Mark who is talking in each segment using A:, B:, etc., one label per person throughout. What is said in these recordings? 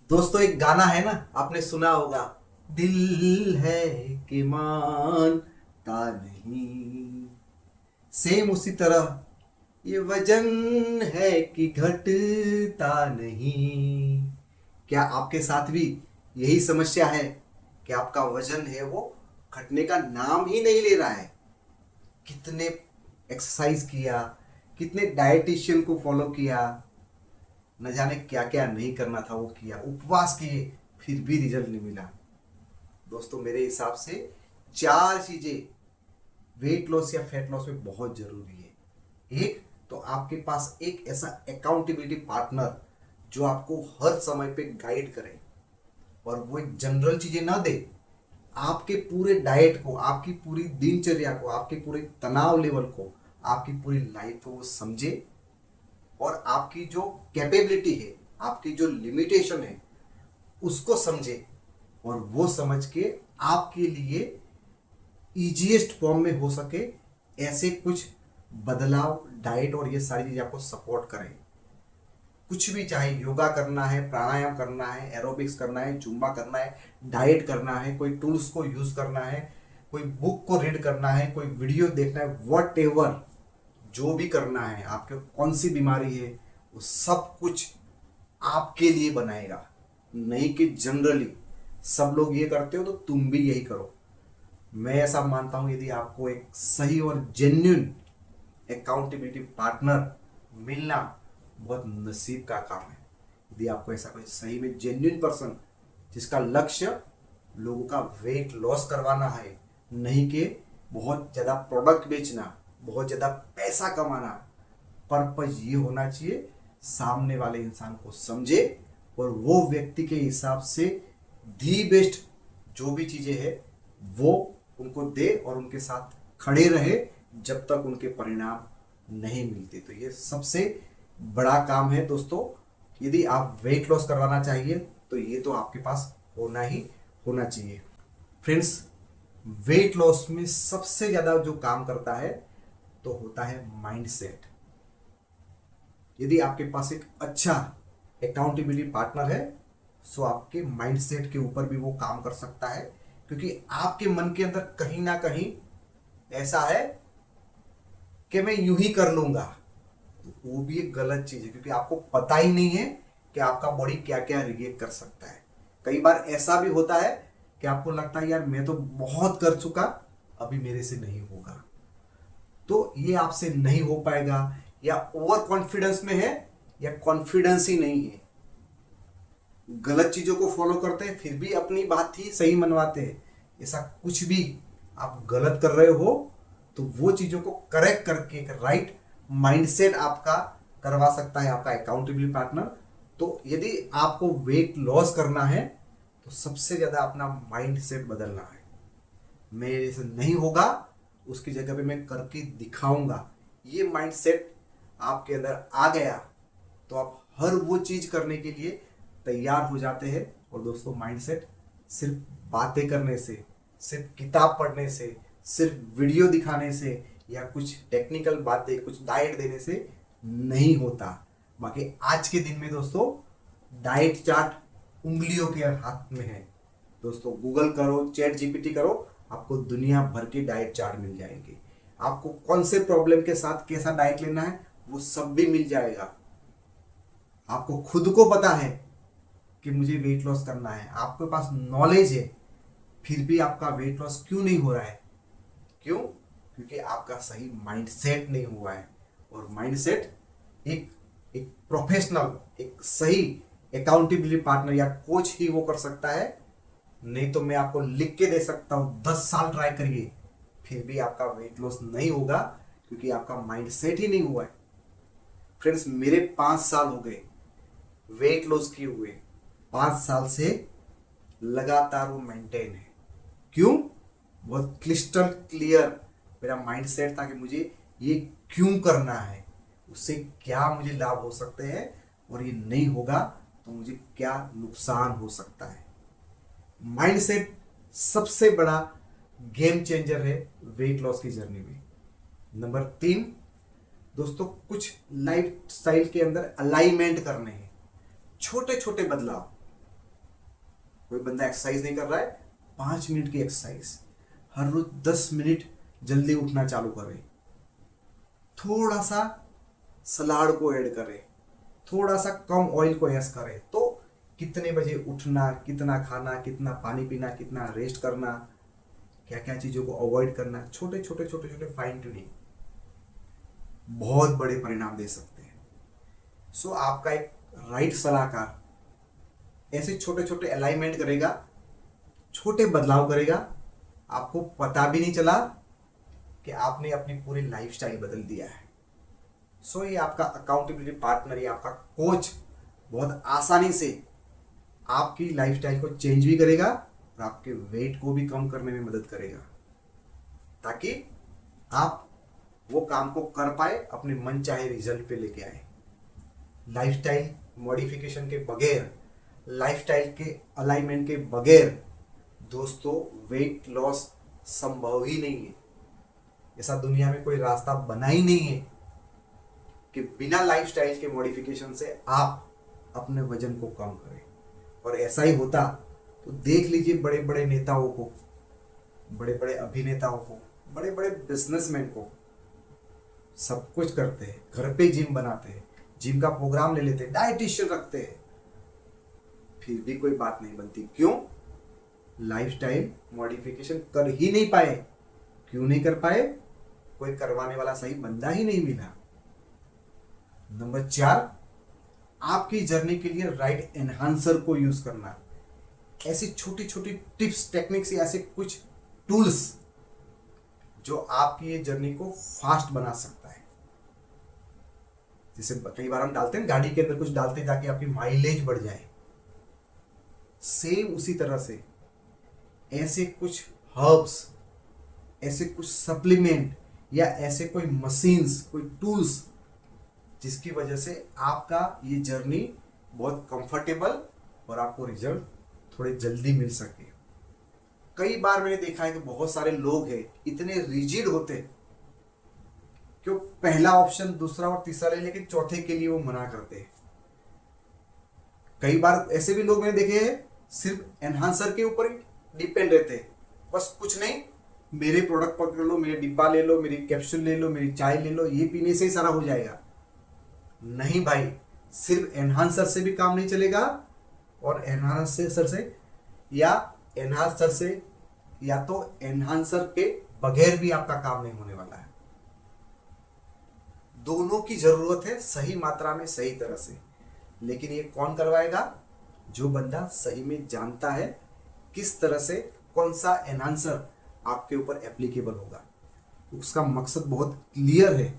A: दोस्तों एक गाना है ना, आपने सुना होगा। दिल है कि मानता नहीं। सेम उसी तरह ये वजन है कि घटता नहीं। क्या आपके साथ भी यही समस्या है कि आपका वजन है वो घटने का नाम ही नहीं ले रहा है? कितने एक्सरसाइज किया, कितने डाइटिशियन को फॉलो किया, न जाने क्या क्या नहीं करना था वो किया, उपवास किए, फिर भी रिजल्ट नहीं मिला। दोस्तों मेरे हिसाब से चार चीजें वेट लॉस या फैट लॉस में बहुत जरूरी है। एक तो आपके पास एक ऐसा अकाउंटेबिलिटी पार्टनर जो आपको हर समय पे गाइड करे, और वो एक जनरल चीजें ना दे। आपके पूरे डाइट को, आपकी पूरी दिनचर्या को, आपके पूरे तनाव लेवल को, आपकी पूरी लाइफ को वो समझे, और आपकी जो कैपेबिलिटी है, आपकी जो लिमिटेशन है, उसको समझे, और वो समझ के आपके लिए इजीएस्ट फॉर्म में हो सके ऐसे कुछ बदलाव, डाइट और ये सारी चीज़ें आपको सपोर्ट करें। कुछ भी, चाहे योगा करना है, प्राणायाम करना है, एरोबिक्स करना है, जुम्बा करना है, डाइट करना है, कोई टूल्स को यूज़ करना है, कोई बुक को रीड करना है, कोई वीडियो देखना है, वट एवर जो भी करना है, आपके कौन सी बीमारी है, वो सब कुछ आपके लिए बनाएगा। नहीं कि जनरली सब लोग ये करते हो तो तुम भी यही करो। मैं ऐसा मानता हूं, यदि आपको एक सही और जेन्युइन अकाउंटेबिलिटी पार्टनर मिलना बहुत नसीब का काम है। यदि आपको ऐसा कोई सही में जेन्युइन पर्सन जिसका लक्ष्य लोगों का वेट लॉस करवाना है, नहीं कि बहुत ज़्यादा प्रोडक्ट बेचना, बहुत ज़्यादा पैसा कमाना, पर्पज ये होना चाहिए सामने वाले इंसान को समझे और वो व्यक्ति के हिसाब से दी बेस्ट जो भी चीज़ें है वो उनको दे और उनके साथ खड़े रहे जब तक उनके परिणाम नहीं मिलते। तो ये सबसे बड़ा काम है दोस्तों। यदि आप वेट लॉस करवाना चाहिए तो ये तो आपके पास होना ही होना चाहिए। फ्रेंड्स, वेट लॉस में सबसे ज़्यादा जो काम करता है तो होता है माइंडसेट। यदि आपके पास एक अच्छा अकाउंटेबिलिटी पार्टनर है सो आपके माइंडसेट के ऊपर भी वो काम कर सकता है, क्योंकि आपके मन के अंदर कहीं ना कहीं ऐसा है कि मैं यूं ही कर लूंगा। तो वो भी एक गलत चीज है, क्योंकि आपको पता ही नहीं है कि आपका बॉडी क्या क्या रिएक्ट कर सकता है। कई बार ऐसा भी होता है कि आपको लगता है यार मैं तो बहुत कर चुका, अभी मेरे से नहीं होगा। तो ये आपसे नहीं हो पाएगा, या ओवर कॉन्फिडेंस में है, या कॉन्फिडेंस ही नहीं है। गलत चीजों को फॉलो करते हैं फिर भी अपनी बात ही सही मनवाते हैं। ऐसा कुछ भी आप गलत कर रहे हो तो वो चीजों को करेक्ट करके एक राइट माइंडसेट आपका करवा सकता है आपका अकाउंटेबिलिटी पार्टनर। तो यदि आपको वेट लॉस करना है तो सबसे ज्यादा अपना माइंडसेट बदलना है। मेरे से नहीं होगा, उसकी जगह पे मैं करके दिखाऊंगा, ये माइंडसेट आपके अंदर आ गया तो आप हर वो चीज करने के लिए तैयार हो जाते हैं। और दोस्तों माइंडसेट सिर्फ बातें करने से, सिर्फ किताब पढ़ने से, सिर्फ वीडियो दिखाने से, या कुछ टेक्निकल बातें, कुछ डाइट देने से नहीं होता। बाकी आज के दिन में दोस्तों डाइट चार्ट उंगलियों के हाथ में है। दोस्तों गूगल करो, चैट जीपीटी करो, आपको दुनिया भर के डाइट चार्ट मिल जाएंगे। आपको कौन से प्रॉब्लम के साथ कैसा डाइट लेना है वो सब भी मिल जाएगा। आपको खुद को पता है कि मुझे वेट लॉस करना है, आपके पास नॉलेज है, फिर भी आपका वेट लॉस क्यों नहीं हो रहा है? क्यों? क्योंकि आपका सही माइंडसेट नहीं हुआ है। और माइंडसेट एक एक प्रोफेशनल, एक सही अकाउंटेबिलिटी पार्टनर या कोच ही वो कर सकता है। नहीं तो मैं आपको लिख के दे सकता हूं 10 साल ट्राई करिए, फिर भी आपका वेट लॉस नहीं होगा, क्योंकि आपका माइंडसेट ही नहीं हुआ है। फ्रेंड्स, मेरे 5 साल हो गए वेट लॉस किए हुए, 5 साल से लगातार वो मेंटेन है। क्यों? बहुत क्लिस्टल क्लियर मेरा माइंडसेट था कि मुझे ये क्यों करना है, उससे क्या मुझे लाभ हो सकते हैं, और ये नहीं होगा तो मुझे क्या नुकसान हो सकता है। माइंडसेट सबसे बड़ा गेम चेंजर है वेट लॉस की जर्नी में। नंबर 3, दोस्तों कुछ लाइफ स्टाइल के अंदर अलाइनमेंट करने हैं, छोटे छोटे बदलाव। कोई बंदा एक्सरसाइज नहीं कर रहा है, 5 मिनट की एक्सरसाइज, हर रोज 10 मिनट जल्दी उठना चालू करें, थोड़ा सा सलाद को ऐड करें, थोड़ा सा कम ऑयल को ऐड करें, तो कितने बजे उठना, कितना खाना, कितना पानी पीना, कितना रेस्ट करना, क्या क्या चीज़ों को अवॉइड करना, छोटे छोटे छोटे छोटे फाइन ट्यूनिंग बहुत बड़े परिणाम दे सकते हैं। सो आपका एक राइट सलाहकार ऐसे छोटे छोटे अलाइनमेंट करेगा, छोटे बदलाव करेगा, आपको पता भी नहीं चला कि आपने अपनी पूरी लाइफस्टाइल बदल दिया है। सो ये आपका अकाउंटेबिलिटी पार्टनर, ये आपका कोच बहुत आसानी से आपकी लाइफस्टाइल को चेंज भी करेगा और आपके वेट को भी कम करने में मदद करेगा, ताकि आप वो काम को कर पाए, अपने मन चाहे रिजल्ट पे लेके आए। लाइफस्टाइल मॉडिफिकेशन के बगैर, लाइफस्टाइल के अलाइनमेंट के बगैर दोस्तों वेट लॉस संभव ही नहीं है। ऐसा दुनिया में कोई रास्ता बना ही नहीं है कि बिना लाइफस्टाइल के मॉडिफिकेशन से आप अपने वजन को कम करें। और ऐसा ही होता तो देख लीजिए बड़े बड़े नेताओं को, बड़े बड़े अभिनेताओं को, बड़े बड़े बिजनेसमैन को, सब कुछ करते हैं, घर पे जिम बनाते हैं, जिम का प्रोग्राम ले लेते हैं, डाइटिशियन रखते हैं, फिर भी कोई बात नहीं बनती। क्यों? लाइफस्टाइल मॉडिफिकेशन कर ही नहीं पाए। क्यों नहीं कर पाए? कोई करवाने वाला सही बंदा ही नहीं मिला। नंबर 4, आपकी जर्नी के लिए राइट एनहांसर को यूज करना। ऐसी छोटी छोटी टिप्स, टेक्निक्स या ऐसे कुछ टूल्स जो आपकी ये जर्नी को फास्ट बना सकता है। जैसे कई बार हम डालते हैं गाड़ी के अंदर कुछ डालते हैं ताकि आपकी माइलेज बढ़ जाए, सेम उसी तरह से ऐसे कुछ हर्ब्स, ऐसे कुछ सप्लीमेंट या ऐसे कोई मशीन्स, कोई टूल्स जिसकी वजह से आपका ये जर्नी बहुत कंफर्टेबल और आपको रिजल्ट थोड़े जल्दी मिल सके। कई बार मैंने देखा है कि बहुत सारे लोग हैं इतने रिजिड होते कि वो पहला ऑप्शन, दूसरा और तीसरा ले, लेकिन चौथे के लिए वो मना करते हैं। कई बार ऐसे भी लोग मैंने देखे हैं सिर्फ एनहांसर के ऊपर ही डिपेंड रहते हैं, बस कुछ नहीं, मेरे प्रोडक्ट पकड़ लो, मेरे डिब्बा ले लो, मेरी कैप्सूल ले लो, मेरी चाय ले लो, ये पीने से ही सारा हो जाएगा। नहीं भाई, सिर्फ एनहांसर से भी काम नहीं चलेगा, और एनहांसर से या तो एनहांसर के बगैर भी आपका काम नहीं होने वाला है। दोनों की जरूरत है, सही मात्रा में, सही तरह से। लेकिन ये कौन करवाएगा? जो बंदा सही में जानता है किस तरह से कौन सा एनहांसर आपके ऊपर एप्लीकेबल होगा। उसका मकसद बहुत क्लियर है,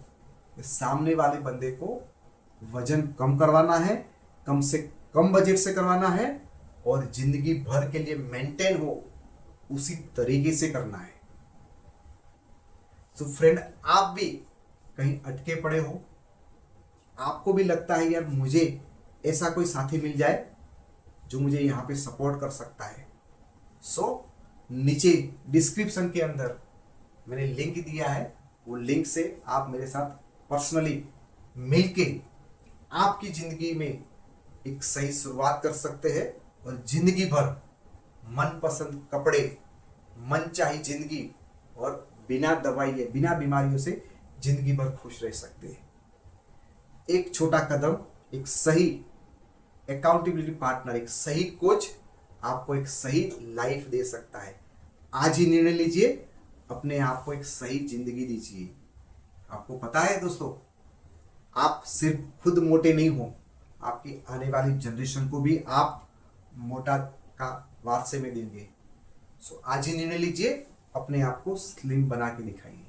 A: सामने वाले बंदे को वजन कम करवाना है, कम से कम बजट से करवाना है, और जिंदगी भर के लिए मेंटेन हो उसी तरीके से करना है। तो फ्रेंड, आप भी कहीं अटके पड़े हो, आपको भी लगता है यार मुझे ऐसा कोई साथी मिल जाए जो मुझे यहाँ पे सपोर्ट कर सकता है, नीचे डिस्क्रिप्शन के अंदर मैंने लिंक दिया है, वो लिंक से आप मेरे साथ पर्सनली मिलके आपकी जिंदगी में एक सही शुरुआत कर सकते हैं, और जिंदगी भर मनपसंद कपड़े, मनचाही जिंदगी, और बिना दवाई, बिना बीमारियों से जिंदगी भर खुश रह सकते हैं। एक छोटा कदम, एक सही अकाउंटेबिलिटी पार्टनर, एक सही कोच आपको एक सही लाइफ दे सकता है। आज ही निर्णय लीजिए, अपने आप को एक सही जिंदगी दीजिए। आपको पता है दोस्तों, आप सिर्फ खुद मोटे नहीं हो, आपकी आने वाली जनरेशन को भी आप मोटा का वारसे में देंगे। आज ही निर्णय लीजिए, अपने आप को स्लिम बना के दिखाइए।